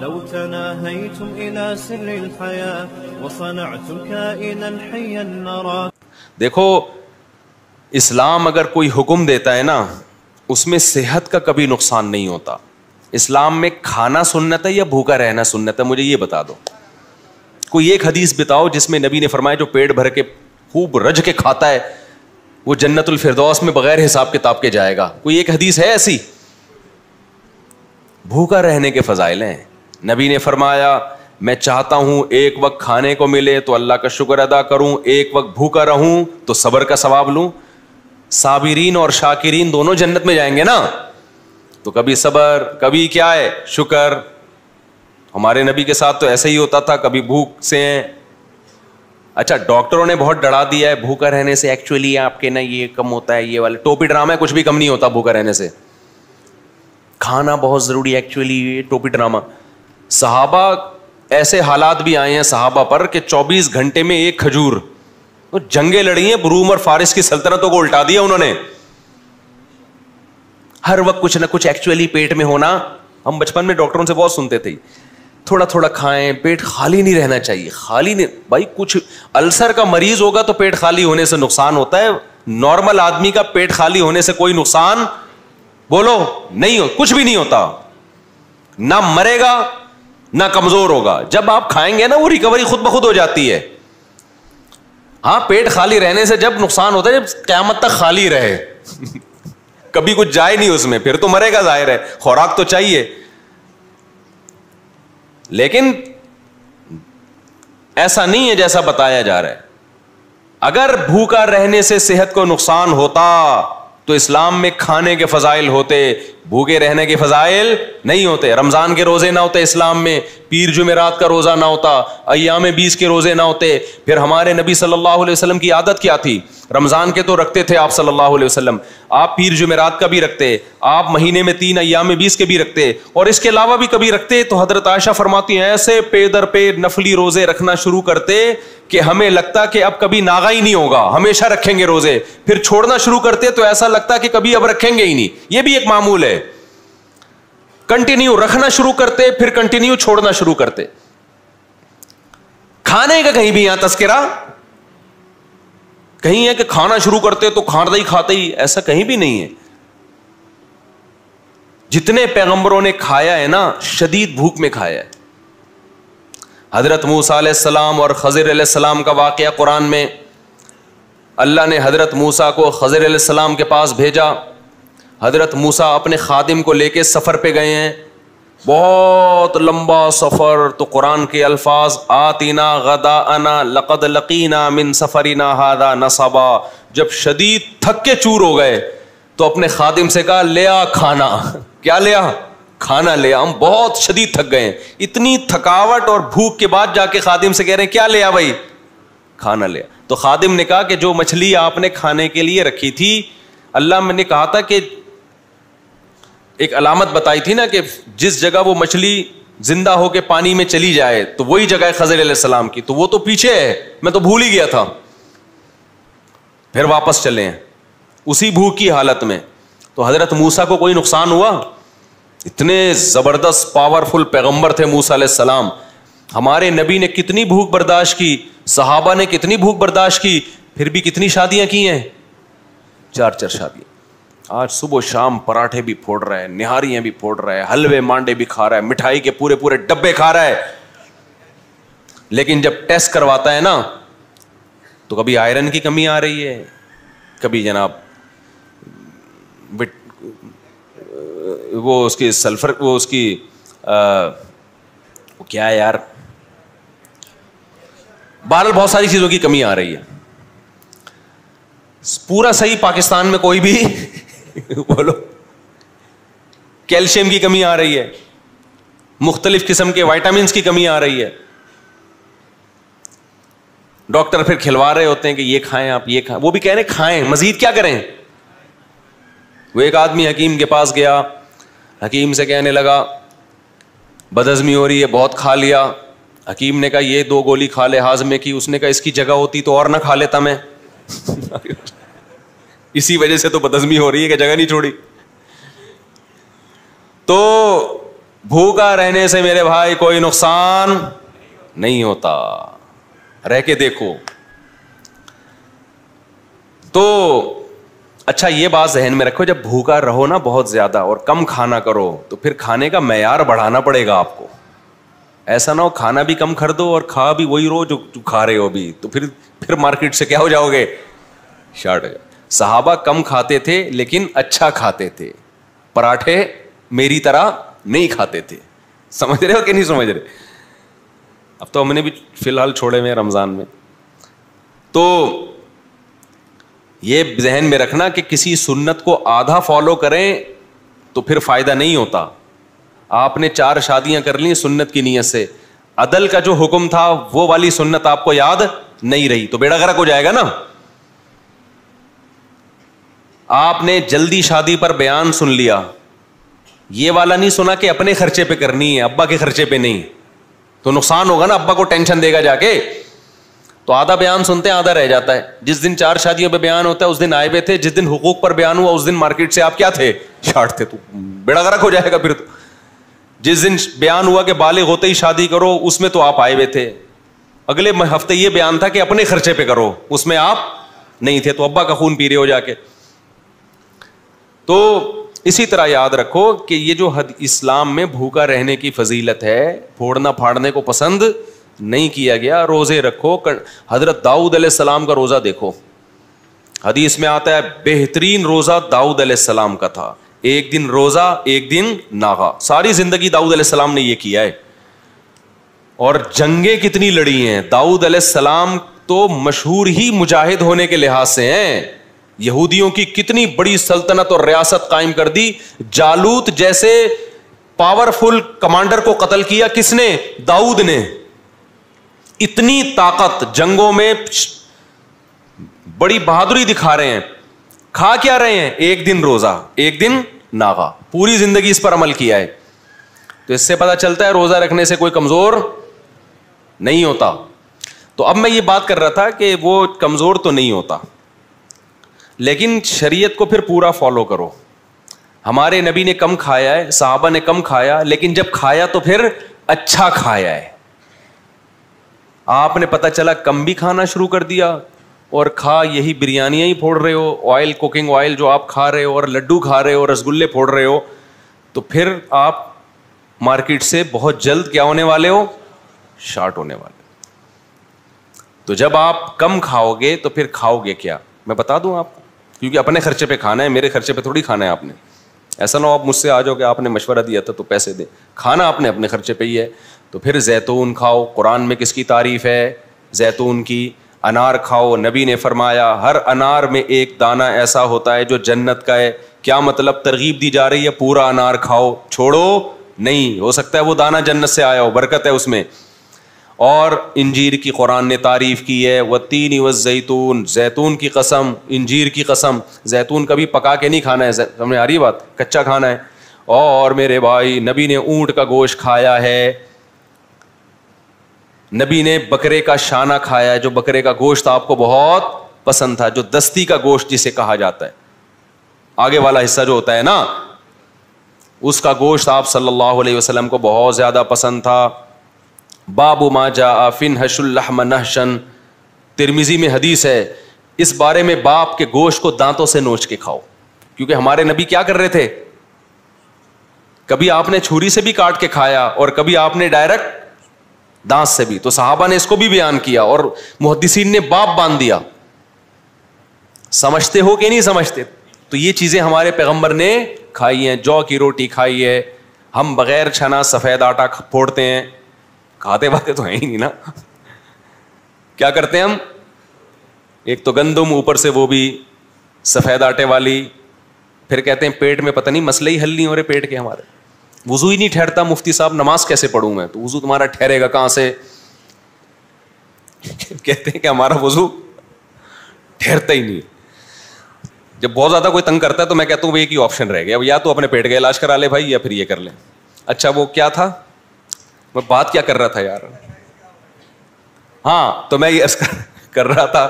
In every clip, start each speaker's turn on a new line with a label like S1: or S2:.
S1: لو تناهيتم إلى سر الحياة وصنعتم كائنا حيا نرى.
S2: دیکھو اسلام اگر کوئی حکم دیتا ہے نا اس میں صحت کا کبھی نقصان نہیں ہوتا. اسلام میں کھانا سنت ہے یا بھوکا رہنا سنت ہے؟ مجھے یہ بتا دو. کوئی ایک حدیث بتاؤ جس میں نبی نے فرمایا جو پیٹ بھر کے خوب رج کے کھاتا ہے وہ جنت الفردوس میں بغیر حساب کتاب کے جائے گا. کوئی ایک حدیث ہے ایسی؟ بھوکا رہنے کے فضائل ہیں. نبی نے فرمایا میں چاہتا ہوں ایک وقت کھانے کو ملے تو اللہ کا شکر ادا کروں, ایک وقت بھوکا رہوں تو صبر کا ثواب لوں. صابرین اور شاکرین دونوں جنت میں جائیں گے نا, تو کبھی صبر کبھی کیا ہے شکر. ہمارے نبی کے ساتھ تو ایسا ہی ہوتا تھا, کبھی بھوک سے ہیں. اچھا ڈاکٹروں نے بہت ڈرا دیا ہے بھوکا رہنے سے, ایکچولی آپ کے نا یہ کم ہوتا ہے, یہ والے ٹوپی ڈرامہ ہے, کچھ بھی کم نہیں ہوتا بھوکا رہنے سے. کھانا بہت ضروری ہے ایکچولی, یہ ٹوپی ڈرامہ. صحابہ ایسے حالات بھی آئے ہیں صحابہ پر کہ 24 گھنٹے میں ایک کھجور, جنگیں لڑی ہیں, روم اور فارس کی سلطنتوں کو الٹا دیا انہوں نے. ہر وقت کچھ نہ کچھ ایکچولی پیٹ میں ہونا. ہم بچپن میں ڈاکٹروں سے بہت سنتے تھے تھوڑا تھوڑا کھائیں, پیٹ خالی نہیں رہنا چاہیے. خالی نہیں بھائی, کچھ السر کا مریض ہوگا تو پیٹ خالی ہونے سے نقصان ہوتا ہے. نارمل آدمی کا پیٹ خالی ہونے سے کوئی نقصان بولو نہیں ہو, کچھ بھی نہیں ہوتا. نہ مرے گا نہ کمزور ہوگا. جب آپ کھائیں گے نا وہ ریکوری خود بخود ہو جاتی ہے. ہاں پیٹ خالی رہنے سے جب نقصان ہوتا ہے جب قیامت تک خالی رہے کبھی کچھ جائے نہیں اس میں, پھر تو مرے گا ظاہر ہے, خوراک تو چاہیے. لیکن ایسا نہیں ہے جیسا بتایا جا رہا ہے. اگر بھوکا رہنے سے صحت کو نقصان ہوتا تو اسلام میں کھانے کے فضائل ہوتے, بھوکے رہنے کے فضائل نہیں ہوتے. رمضان کے روزے نہ ہوتے اسلام میں, پیر جمعرات کا روزہ نہ ہوتا, ایام 20 کے روزے نہ ہوتے. پھر ہمارے نبی صلی اللہ علیہ وسلم کی عادت کیا تھی؟ رمضان کے تو رکھتے تھے آپ صلی اللہ علیہ وسلم, آپ پیر جمعرات کا بھی رکھتے, آپ مہینے میں 3 ایام 20 کے بھی رکھتے, اور اس کے علاوہ بھی کبھی رکھتے. تو حضرت عائشہ فرماتی ہیں ایسے پے در پے نفلی روزے رکھنا شروع کرتے کہ ہمیں لگتا کہ اب کبھی ناغا ہی نہیں ہوگا, ہمیشہ رکھیں گے روزے. پھر چھوڑنا شروع کرتے تو ایسا لگتا کہ کبھی اب رکھیں گے ہی نہیں. یہ بھی ایک معمول ہے. کنٹینیو رکھنا شروع کرتے پھر کنٹینیو چھوڑنا شروع کرتے. کھانے کا کہیں بھی یہاں تذکرہ کہیں ہے کہ کھانا شروع کرتے تو کھانا ہی کھاتے ہی, ایسا کہیں بھی نہیں ہے. جتنے پیغمبروں نے کھایا ہے نا شدید بھوک میں کھایا ہے. حضرت موسیٰ علیہ السلام اور خضر علیہ السلام کا واقعہ قرآن میں, اللہ نے حضرت موسیٰ کو خضر علیہ السلام کے پاس بھیجا. حضرت موسیٰ اپنے خادم کو لے کے سفر پہ گئے ہیں, بہت لمبا سفر. تو قرآن کے الفاظ آتینا غداءنا لقد لقینا من سفرنا ھذا نصبا. جب شدید تھک کے چور ہو گئے تو اپنے خادم سے کہا لیا کھانا. کیا لیا؟ کھانا لیا, ہم بہت شدید تھک گئے ہیں. اتنی تھکاوٹ اور بھوک کے بعد جا کے خادم سے کہہ رہے ہیں کیا لیا بھائی؟ کھانا لیا. تو خادم نے کہا کہ جو مچھلی آپ نے کھانے کے لیے رکھی تھی, اللہ میں نے کہا تھا کہ ایک علامت بتائی تھی نا کہ جس جگہ وہ مچھلی زندہ ہو کے پانی میں چلی جائے تو وہی جگہ ہے خضر علیہ السلام کی, تو وہ تو پیچھے ہے, میں تو بھول ہی گیا تھا. پھر واپس چلے ہیں اسی بھوک کی حالت میں. تو حضرت موسیٰ کو کوئی نقصان ہوا؟ اتنے زبردست پاورفل پیغمبر تھے موسیٰ علیہ السلام. ہمارے نبی نے کتنی بھوک برداشت کی, صحابہ نے کتنی بھوک برداشت کی, پھر بھی کتنی شادیاں کی ہیں, 4 شادیاں. آج صبح و شام پراٹھے بھی پھوڑ رہا ہے, نہاریاں بھی پھوڑ رہا ہے, حلوے مانڈے بھی کھا رہا ہے, مٹھائی کے پورے ڈبے کھا رہا ہے. لیکن جب ٹیسٹ کرواتا ہے نا تو کبھی آئرن کی کمی آ رہی ہے, کبھی جناب وہ اس کی سلفر, وہ اس کی وہ کیا ہے یار, بہرحال بہت ساری چیزوں کی کمی آ رہی ہے. پورا صحیح پاکستان میں کوئی بھی بولو, کیلشیم کی کمی آ رہی ہے, مختلف قسم کے وائٹامنس کی کمی آ رہی ہے. ڈاکٹر پھر کھلوا رہے ہوتے ہیں کہ یہ کھائیں آپ, یہ کھائیں, وہ بھی کہہ رہے کھائیں, مزید کیا کریں. وہ ایک آدمی حکیم کے پاس گیا, حکیم سے کہنے لگا بدہضمی ہو رہی ہے, بہت کھا لیا. حکیم نے کہا یہ 2 گولی کھا لے ہاضمے کی. اس نے کہا اس کی جگہ ہوتی تو اور نہ کھا لیتا میں. اسی وجہ سے تو بدہضمی ہو رہی ہے کہ جگہ نہیں چھوڑی. تو بھوکا رہنے سے میرے بھائی کوئی نقصان نہیں ہوتا, رہ کے دیکھو. تو اچھا یہ بات ذہن میں رکھو, جب بھوکا رہو نا بہت زیادہ اور کم کھانا کرو تو پھر کھانے کا معیار بڑھانا پڑے گا آپ کو. ایسا نہ ہو کھانا بھی کم کر دو اور کھا بھی وہی رو جو کھا رہے ہو بھی, تو پھر مارکیٹ سے کیا ہو جاؤ گے, شارٹ. صحابہ کم کھاتے تھے لیکن اچھا کھاتے تھے, پراٹھے میری طرح نہیں کھاتے تھے. سمجھ رہے ہو کہ نہیں سمجھ رہے؟ اب تو ہم نے بھی فی الحال چھوڑے ہوئے رمضان میں. تو یہ ذہن میں رکھنا کہ کسی سنت کو آدھا فالو کریں تو پھر فائدہ نہیں ہوتا. آپ نے 4 شادیاں کر لی سنت کی نیت سے, عدل کا جو حکم تھا وہ والی سنت آپ کو یاد نہیں رہی تو بیڑا غرق ہو جائے گا نا. آپ نے جلدی شادی پر بیان سن لیا, یہ والا نہیں سنا کہ اپنے خرچے پہ کرنی ہے, ابا کے خرچے پہ نہیں, تو نقصان ہوگا نا, ابا کو ٹینشن دے گا جا کے. تو آدھا بیان سنتے ہیں آدھا رہ جاتا ہے. جس دن 4 شادیوں پہ بیان ہوتا ہے اس دن آئے ہوئے تھے, جس دن حقوق پر بیان ہوا اس دن مارکیٹ سے آپ کیا تھے, شارٹ تھے, تو بیڑا غرق ہو جائے گا پھر. تو جس دن بیان ہوا کہ بالغ ہوتے ہی شادی کرو اس میں تو آپ آئے ہوئے تھے, اگلے ہفتے یہ بیان تھا کہ اپنے خرچے پہ کرو, اس میں آپ نہیں تھے, تو ابا کا خون پی رہے ہو جا کے. تو اسی طرح یاد رکھو کہ یہ جو اسلام میں بھوکا رہنے کی فضیلت ہے, پھوڑنا پھاڑنے کو پسند نہیں کیا گیا. روزے رکھو. حضرت داؤد علیہ السلام کا روزہ دیکھو, حدیث میں آتا ہے بہترین روزہ داؤد علیہ السلام کا تھا, 1 دن روزہ 1 دن ناغا. ساری زندگی داؤد علیہ السلام نے یہ کیا ہے. اور جنگیں کتنی لڑی ہیں. داؤد علیہ السلام تو مشہور ہی مجاہد ہونے کے لحاظ سے ہیں. یہودیوں کی کتنی بڑی سلطنت اور ریاست قائم کر دی. جالوت جیسے پاورفل کمانڈر کو قتل کیا کس نے؟ داؤد نے. اتنی طاقت, جنگوں میں بڑی بہادری دکھا رہے ہیں. کھا کیا رہے ہیں؟ 1 دن روزہ 1 دن ناغا, پوری زندگی اس پر عمل کیا ہے. تو اس سے پتہ چلتا ہے روزہ رکھنے سے کوئی کمزور نہیں ہوتا. تو اب میں یہ بات کر رہا تھا کہ وہ کمزور تو نہیں ہوتا, لیکن شریعت کو پھر پورا فالو کرو. ہمارے نبی نے کم کھایا ہے, صحابہ نے کم کھایا, لیکن جب کھایا تو پھر اچھا کھایا ہے. آپ نے پتہ چلا کم بھی کھانا شروع کر دیا اور کھا یہی بریانیاں ہی پھوڑ رہے ہو, آئل کوکنگ آئل جو آپ کھا رہے ہو, اور لڈو کھا رہے ہو, رسگلے پھوڑ رہے ہو, تو پھر آپ مارکیٹ سے بہت جلد کیا ہونے والے ہو, شارٹ ہونے والے. تو جب آپ کم کھاؤ گے تو پھر کھاؤ گے کیا, میں بتا دوں آپ کو, کیونکہ اپنے خرچے پہ کھانا ہے, میرے خرچے پہ تھوڑی کھانا ہے آپ نے. ایسا نہ ہو آپ مجھ سے آ جاؤ کہ آپ نے مشورہ دیا تھا تو پیسے دیں, کھانا آپ نے اپنے خرچے پہ ہی ہے. تو پھر زیتون کھاؤ, قرآن میں کس کی تعریف ہے؟ زیتون کی. انار کھاؤ, نبی نے فرمایا ہر انار میں 1 دانہ ایسا ہوتا ہے جو جنت کا ہے. کیا مطلب؟ ترغیب دی جا رہی ہے پورا انار کھاؤ, چھوڑو نہیں, ہو سکتا ہے وہ دانہ جنت سے آیا ہو, برکت ہے اس میں. اور انجیر کی قرآن نے تعریف کی ہے, والتین والزیتون, زیتون کی قسم, انجیر کی قسم. زیتون کبھی پکا کے نہیں کھانا ہے, سمجھ آ رہی بات, کچا کھانا ہے. اور میرے بھائی نبی نے اونٹ کا گوشت کھایا ہے, نبی نے بکرے کا شانہ کھایا ہے, جو بکرے کا گوشت آپ کو بہت پسند تھا, جو دستی کا گوشت جسے کہا جاتا ہے, آگے والا حصہ جو ہوتا ہے نا, اس کا گوشت آپ صلی اللہ علیہ وسلم کو بہت زیادہ پسند تھا. باب ما جاء فی نحش اللحم نحشا, ترمذی میں حدیث ہے اس بارے میں, باپ کے گوشت کو دانتوں سے نوچ کے کھاؤ. کیونکہ ہمارے نبی کیا کر رہے تھے, کبھی آپ نے چھری سے بھی کاٹ کے کھایا اور کبھی آپ نے ڈائریکٹ دانت سے بھی. تو صحابہ نے اس کو بھی بیان کیا اور محدثین نے باپ باندھ دیا. سمجھتے ہو کہ نہیں سمجھتے؟ تو یہ چیزیں ہمارے پیغمبر نے کھائی ہیں. جو کی روٹی کھائی ہے, ہم بغیر چھنا سفید آٹا پھوڑتے ہیں, کھاتے باتے تو ہیں ہی نہیں نا. کیا کرتے ہیں ہم, ایک تو گندم, اوپر سے وہ بھی سفید آٹے والی, پھر کہتے ہیں پیٹ میں پتہ نہیں مسئلے ہی حل نہیں ہو رہے پیٹ کے ہمارے, وضو ہی نہیں ٹھہرتا. مفتی صاحب نماز کیسے پڑھوں میں؟ تو وضو تمہارا ٹھہرے گا کہاں سے؟ کہتے ہیں کہ ہمارا وضو ٹھہرتا ہی نہیں. جب بہت زیادہ کوئی تنگ کرتا ہے تو میں کہتا ہوں وہ ایک ہی آپشن رہ گیا, یا تو اپنے پیٹ کا علاج کرا لے بھائی, یا پھر یہ کر لیں. اچھا وہ کیا تھا, میں بات کیا کر رہا تھا یار, ہاں تو میں یہ کر رہا تھا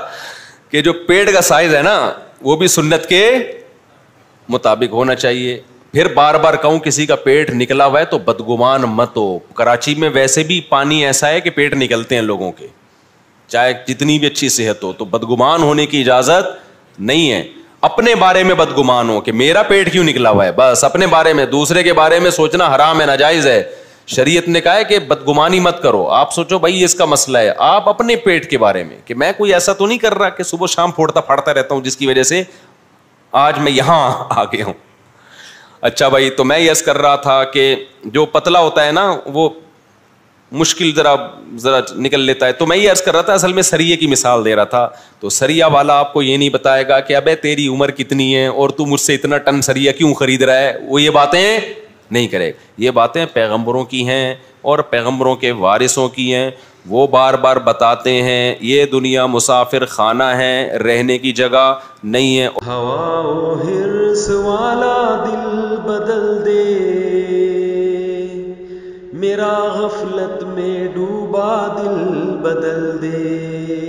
S2: کہ جو پیٹ کا سائز ہے نا وہ بھی سنت کے مطابق ہونا چاہیے. پھر بار بار کہوں کسی کا پیٹ نکلا ہوا ہے تو بدگمان مت ہو. کراچی میں ویسے بھی پانی ایسا ہے کہ پیٹ نکلتے ہیں لوگوں کے, چاہے جتنی بھی اچھی صحت ہو, تو بدگمان ہونے کی اجازت نہیں ہے. اپنے بارے میں بدگمان ہو کہ میرا پیٹ کیوں نکلا ہوا ہے, بس اپنے بارے میں. دوسرے کے بارے میں سوچنا حرام ہے, ناجائز ہے. شریعت نے کہا ہے کہ بدگمانی مت کرو. آپ سوچو بھائی اس کا مسئلہ ہے, آپ اپنے پیٹ کے بارے میں کہ میں کوئی ایسا تو نہیں کر رہا کہ صبح شام پھوڑتا پھاڑتا رہتا ہوں جس کی وجہ سے آج میں یہاں آ گیا ہوں. اچھا بھائی, تو میں یس کر رہا تھا کہ جو پتلا ہوتا ہے نا وہ مشکل ذرا نکل لیتا ہے, تو میں یہ عرض کر رہا تھا اصل میں سریے کی مثال دے رہا تھا. تو سریا والا آپ کو یہ نہیں بتائے گا کہ ابے تیری عمر کتنی ہے اور تو مجھ سے اتنا ٹن سریا کیوں خرید رہا ہے, وہ یہ باتیں نہیں کرے. یہ باتیں پیغمبروں کی ہیں اور پیغمبروں کے وارثوں کی ہیں. وہ بار بار بتاتے ہیں یہ دنیا مسافر خانہ ہے, رہنے کی جگہ نہیں ہے.
S1: ہوا و حرص والا دل بدل دے, میرا غفلت میں ڈوبا دل بدل دے.